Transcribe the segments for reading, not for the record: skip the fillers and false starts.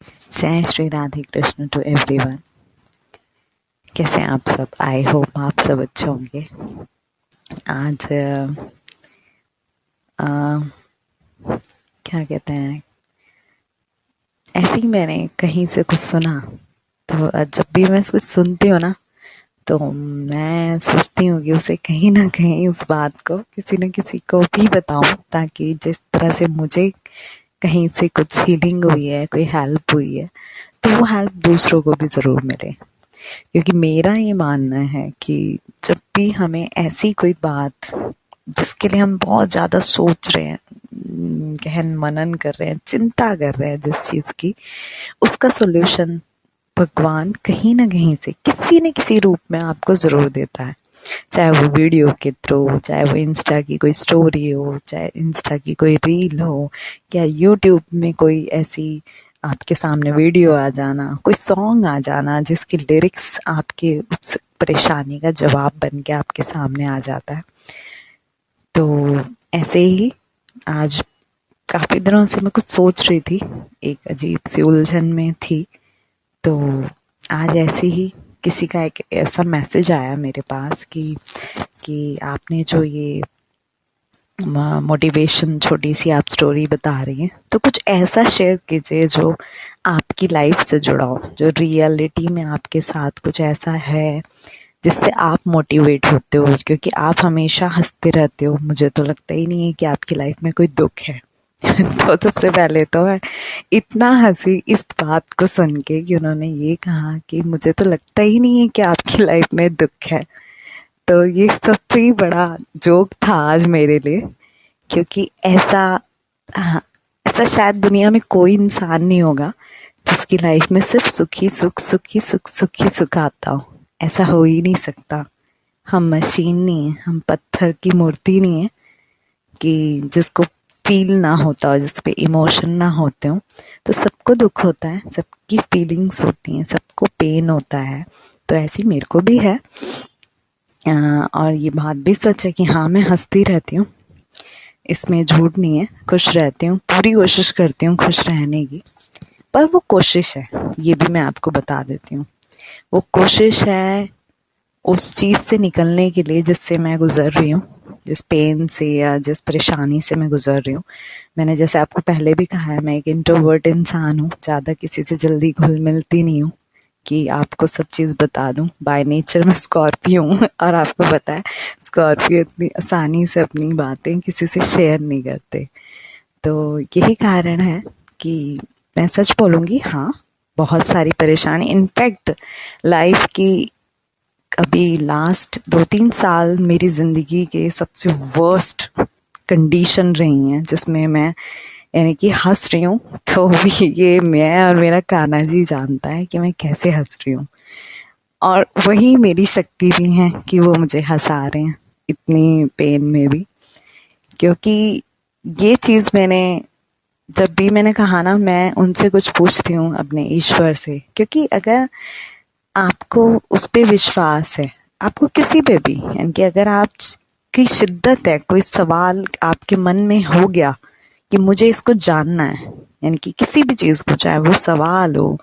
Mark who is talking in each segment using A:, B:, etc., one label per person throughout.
A: जय Shri Radhe Krishna to everyone. कैसे हैं आप सब? आई होप आप सब अच्छे होंगे। आज क्या कहते हैं, ऐसे ही मैंने कहीं से कुछ सुना, तो जब भी मैं कुछ सुनती हूँ ना, तो मैं सोचती हूँ कि उसे कहीं ना कहीं उस बात को किसी न किसी को भी बताऊं, ताकि जिस तरह से मुझे कहीं से कुछ हीलिंग हुई है, कोई हेल्प हुई है, तो वो हेल्प दूसरों को भी ज़रूर मिले। क्योंकि मेरा ये मानना है कि जब भी हमें ऐसी कोई बात जिसके लिए हम बहुत ज़्यादा सोच रहे हैं, गहन मनन कर रहे हैं, चिंता कर रहे हैं जिस चीज़ की, उसका सॉल्यूशन भगवान कहीं ना कहीं से किसी न किसी रूप में आपको ज़रूर देता है। चाहे वो वीडियो के थ्रू, चाहे वो इंस्टा की कोई स्टोरी हो, चाहे इंस्टा की कोई रील हो, या यूट्यूब में कोई ऐसी आपके सामने वीडियो आ जाना, कोई सॉन्ग आ जाना जिसकी लिरिक्स आपके उस परेशानी का जवाब बन के आपके सामने आ जाता है। तो ऐसे ही आज काफ़ी दिनों से मैं कुछ सोच रही थी, एक अजीब सी उलझन में थी। तो आज ऐसे ही किसी का एक ऐसा मैसेज आया मेरे पास कि आपने जो ये मोटिवेशन छोटी सी आप स्टोरी बता रही हैं, तो कुछ ऐसा शेयर कीजिए जो आपकी लाइफ से जुड़ा हो, जो रियलिटी में आपके साथ कुछ ऐसा है जिससे आप मोटिवेट होते हो, क्योंकि आप हमेशा हंसते रहते हो। मुझे तो लगता ही नहीं है कि आपकी लाइफ में कोई दुख है। तो सबसे पहले तो मैं इतना हंसी इस बात को सुन के कि उन्होंने ये कहा कि मुझे तो लगता ही नहीं है कि आपकी लाइफ में दुख है। तो ये सबसे ही बड़ा जोक था आज मेरे लिए, क्योंकि हाँ, ऐसा शायद दुनिया में कोई इंसान नहीं होगा जिसकी लाइफ में सिर्फ सुखी सुख आता हो। ऐसा हो ही नहीं सकता। हम मशीन नहीं है, हम पत्थर की मूर्ति नहीं है कि जिसको फील ना होता हो, जिस पे इमोशन ना होते हो। तो सबको दुख होता है, सबकी फीलिंग्स होती हैं, सबको पेन होता है। तो ऐसी मेरे को भी है। और ये बात भी सच है कि हाँ, मैं हंसती रहती हूँ, इसमें झूठ नहीं है। खुश रहती हूँ, पूरी कोशिश करती हूँ खुश रहने की। पर वो कोशिश है, ये भी मैं आपको बता देती हूँ। वो कोशिश है उस चीज़ से निकलने के लिए जिससे मैं गुजर रही हूँ, जिस पेन से या जिस परेशानी से मैं गुजर रही हूँ। मैंने जैसे आपको पहले भी कहा है, मैं एक इंट्रोवर्ट इंसान हूँ, ज़्यादा किसी से जल्दी घुल मिलती नहीं हूँ कि आपको सब चीज़ बता दूँ। बाय नेचर मैं स्कॉर्पियो हूँ, और आपको पता है स्कॉर्पियो इतनी आसानी से अपनी बातें किसी से शेयर नहीं करते। तो यही कारण है कि मैं सच बोलूँगी, हाँ, बहुत सारी परेशानी, इनफैक्ट लाइफ की अभी लास्ट 2-3 साल मेरी ज़िंदगी के सबसे वर्स्ट कंडीशन रही हैं, जिसमें मैं यानी कि हंस रही हूँ तो भी ये मैं और मेरा कान्हा जी जानता है कि मैं कैसे हंस रही हूँ। और वही मेरी शक्ति भी है कि वो मुझे हंसा रहे हैं इतनी पेन में भी। क्योंकि ये चीज़ मैंने जब भी मैंने कहा ना, मैं उनसे कुछ पूछती हूँ अपने ईश्वर से, क्योंकि अगर आपको उस पे विश्वास है, आपको किसी पे भी, यानी कि अगर आप की शिद्दत है, कोई सवाल आपके मन में हो गया कि मुझे इसको जानना है, यानी कि किसी भी चीज़ को, चाहे वो सवाल हो,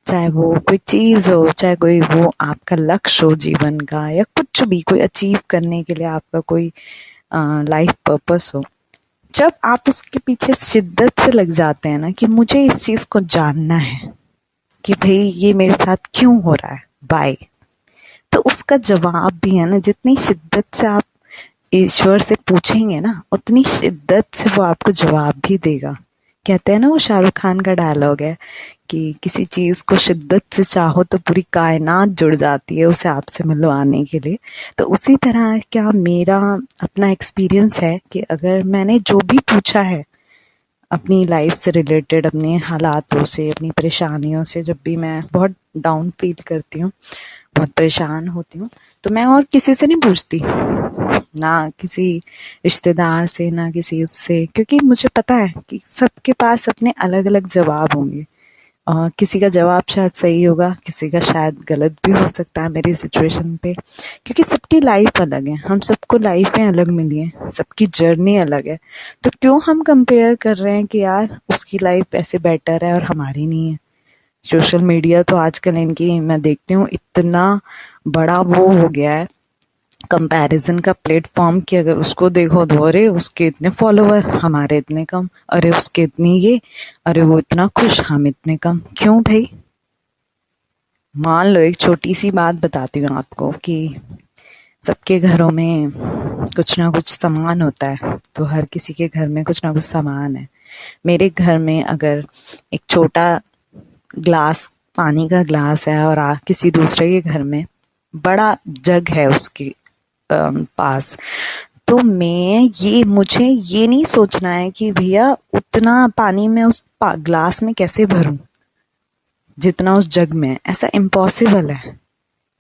A: चाहे वो कोई चीज़ हो, चाहे कोई वो आपका लक्ष्य हो जीवन का, या कुछ भी कोई अचीव करने के लिए आपका कोई लाइफ पर्पस हो, जब आप उसके पीछे शिद्दत से लग जाते हैं ना कि मुझे इस चीज़ को जानना है कि भाई ये मेरे साथ क्यों हो रहा है, बाय, तो उसका जवाब भी है ना, जितनी शिद्दत से आप ईश्वर से पूछेंगे ना, उतनी शिद्दत से वो आपको जवाब भी देगा। कहते हैं ना, वो शाहरुख खान का डायलॉग है कि किसी चीज़ को शिद्दत से चाहो तो पूरी कायनात जुड़ जाती है उसे आपसे मिलवाने के लिए। तो उसी तरह क्या मेरा अपना एक्सपीरियंस है कि अगर मैंने जो भी पूछा है अपनी लाइफ से रिलेटेड, अपने हालातों से, अपनी परेशानियों से, जब भी मैं बहुत डाउन फील करती हूँ, बहुत परेशान होती हूँ, तो मैं और किसी से नहीं पूछती, ना किसी रिश्तेदार से, ना किसी उससे, क्योंकि मुझे पता है कि सबके पास अपने अलग अलग जवाब होंगे। किसी का जवाब शायद सही होगा, किसी का शायद गलत भी हो सकता है मेरी सिचुएशन पे, क्योंकि सबकी लाइफ अलग है, हम सबको लाइफ में अलग मिली है, सबकी जर्नी अलग है। तो क्यों हम कंपेयर कर रहे हैं कि यार उसकी लाइफ ऐसे बेटर है और हमारी नहीं है। सोशल मीडिया तो आजकल इनकी मैं देखती हूँ इतना बड़ा वो हो गया है कंपैरिजन का प्लेटफॉर्म, कि अगर उसको देखो तो अरे उसके इतने फॉलोवर, हमारे इतने कम, अरे उसके इतनी ये, अरे वो इतना खुश, हम इतने कम। क्यों भाई? मान लो एक छोटी सी बात बताती हूँ आपको कि सबके घरों में कुछ ना कुछ सामान होता है, तो हर किसी के घर में कुछ ना कुछ सामान है। मेरे घर में अगर एक छोटा ग्लास, पानी का ग्लास है, और किसी दूसरे के घर में बड़ा जग है उसके पास, तो मुझे ये नहीं सोचना है कि भैया उतना पानी मैं उस ग्लास में कैसे भरूं जितना उस जग में है। ऐसा इम्पॉसिबल है।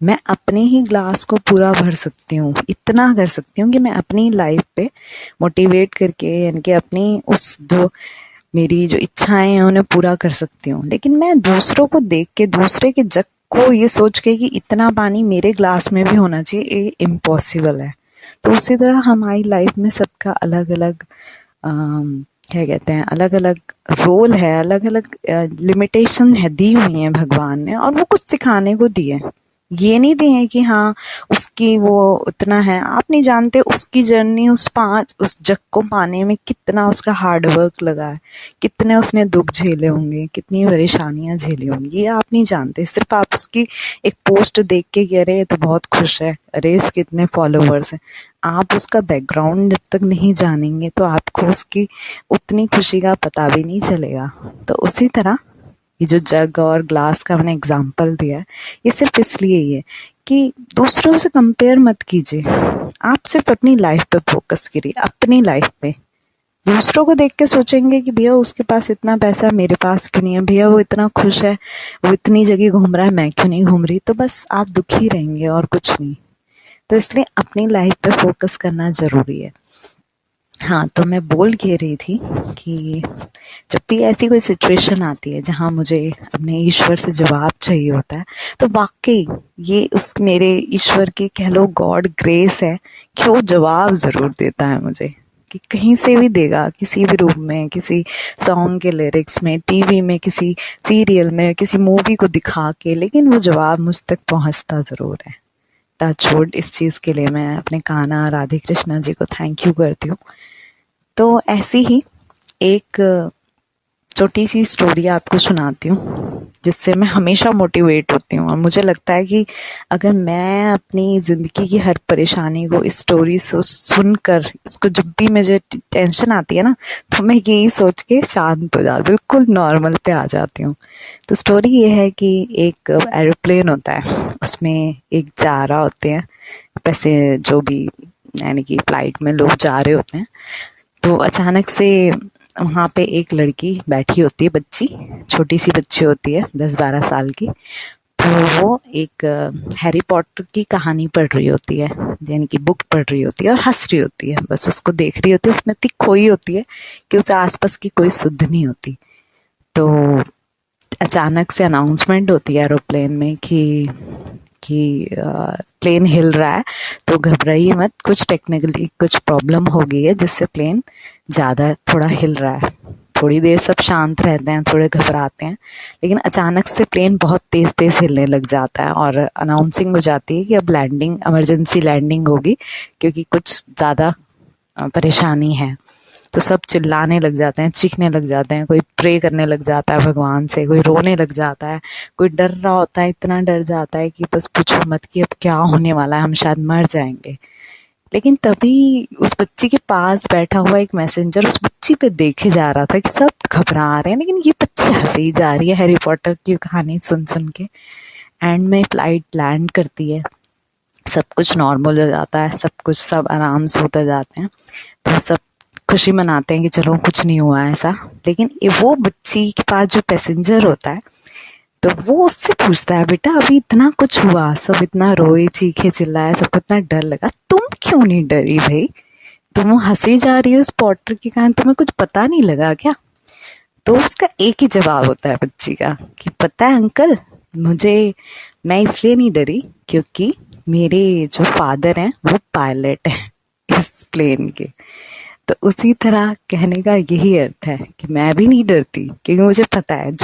A: मैं अपने ही ग्लास को पूरा भर सकती हूँ, इतना कर सकती हूँ कि मैं अपनी लाइफ पे मोटिवेट करके, यानी कि अपनी उस जो मेरी जो इच्छाएं हैं उन्हें पूरा कर सकती हूँ। लेकिन मैं दूसरों को देख के, दूसरे के जग को ये सोच के कि इतना पानी मेरे ग्लास में भी होना चाहिए, ये इम्पॉसिबल है। तो उसी तरह हमारी लाइफ में सबका अलग अलग क्या कहते हैं, अलग अलग रोल है, अलग अलग लिमिटेशन है, दी हुई है भगवान ने, और वो कुछ सिखाने को दिए। ये नहीं दिए कि हाँ उसकी वो उतना है। आप नहीं जानते उसकी जर्नी, उस जग को पाने में कितना उसका हार्ड वर्क लगा है, कितने उसने दुख झेले होंगे, कितनी परेशानियां झेली होंगी, ये आप नहीं जानते। सिर्फ आप उसकी एक पोस्ट देख के कि अरे ये तो बहुत खुश है, अरे इसके इतने फॉलोवर्स हैं, आप उसका बैकग्राउंड जब तक नहीं जानेंगे तो आपको उसकी उतनी खुशी का पता भी नहीं चलेगा। तो उसी तरह ये जो जग और ग्लास का मैंने एग्जाम्पल दिया है, ये सिर्फ इसलिए ही है कि दूसरों से कंपेयर मत कीजिए। आप सिर्फ अपनी लाइफ पे फोकस करिए, अपनी लाइफ पे। दूसरों को देख के सोचेंगे कि भैया उसके पास इतना पैसा, मेरे पास क्यों नहीं है, भैया वो इतना खुश है, वो इतनी जगह घूम रहा है, मैं क्यों नहीं घूम रही, तो बस आप दुखी रहेंगे और कुछ नहीं। तो इसलिए अपनी लाइफ पे फोकस करना जरूरी है। हाँ, तो मैं बोल के रही थी कि जब भी ऐसी कोई सिचुएशन आती है जहाँ मुझे अपने ईश्वर से जवाब चाहिए होता है, तो वाकई ये उस मेरे ईश्वर की, कह लो गॉड ग्रेस है कि वो जवाब ज़रूर देता है मुझे, कि कहीं से भी देगा, किसी भी रूप में, किसी सॉन्ग के लिरिक्स में, टीवी में, किसी सीरियल में, किसी मूवी को दिखा के, लेकिन वो जवाब मुझ तक पहुँचता ज़रूर है। टच वुड, इस चीज़ के लिए मैं अपने कान्हा राधे कृष्णा जी को थैंक यू करती हूँ। तो ऐसी ही एक छोटी सी स्टोरी आपको सुनाती हूँ जिससे मैं हमेशा मोटिवेट होती हूँ, और मुझे लगता है कि अगर मैं अपनी ज़िंदगी की हर परेशानी को इस स्टोरी से सुनकर, इसको जब भी मुझे टेंशन आती है ना, तो मैं यही सोच के शांत हो जाती हूँ, बिल्कुल नॉर्मल पे आ जाती हूँ। तो स्टोरी ये है कि एक एरोप्लेन होता है, उसमें एक जा रहा होते हैं पैसे, जो भी यानी कि फ्लाइट में लोग जा रहे होते हैं। तो अचानक से वहाँ पे एक लड़की बैठी होती है, बच्ची, छोटी सी बच्ची होती है 10-12 साल की। तो वो एक हैरी पॉटर की कहानी पढ़ रही होती है, यानी कि बुक पढ़ रही होती है, और हंस रही होती है, बस उसको देख रही होती है। उसमें इतनी खोई होती है कि उसे आसपास की कोई सुध नहीं होती। तो अचानक से अनाउंसमेंट होती है एरोप्लेन में कि प्लेन हिल रहा है, तो घबराइए मत, कुछ टेक्निकली कुछ प्रॉब्लम हो गई है जिससे प्लेन ज़्यादा थोड़ा हिल रहा है। थोड़ी देर सब शांत रहते हैं, थोड़े घबराते हैं, लेकिन अचानक से प्लेन बहुत तेज़ तेज़ हिलने लग जाता है, और अनाउंसिंग हो जाती है कि अब लैंडिंग, इमरजेंसी लैंडिंग होगी, क्योंकि कुछ ज़्यादा परेशानी है। तो सब चिल्लाने लग जाते हैं, चीखने लग जाते हैं, कोई प्रे करने लग जाता है भगवान से, कोई रोने लग जाता है, कोई डर रहा होता है, इतना डर जाता है कि बस पूछो मत कि अब क्या होने वाला है, हम शायद मर जाएंगे। लेकिन तभी उस बच्ची के पास बैठा हुआ एक मैसेंजर उस बच्ची पे देखे जा रहा था कि सब घबरा रहे हैं, लेकिन ये बच्ची हंसी जा रही है हैरी पॉटर की कहानी सुन सुन के। एंड में फ्लाइट लैंड करती है, सब कुछ नॉर्मल हो जाता है, सब आराम से उतर जाते हैं, तो सब खुशी मनाते हैं कि चलो कुछ नहीं हुआ ऐसा। लेकिन वो बच्ची के पास जो पैसेंजर होता है, तो वो उससे पूछता है, बेटा अभी इतना कुछ हुआ, सब इतना रोए, चीखे चिल्लाए, सबको इतना डर लगा, तुम क्यों नहीं डरी भाई? तुम हंसी जा रही हो इस पॉटर की कहानी, तुम्हें कुछ पता नहीं लगा क्या? तो उसका एक ही जवाब होता है बच्ची का कि पता है अंकल, मैं इसलिए नहीं डरी क्योंकि मेरे जो फादर हैं वो पायलट हैं इस प्लेन के। तो उसी तरह कहने का यही अर्थ है कि मैं भी नहीं डरती, क्योंकि मुझे पता है जो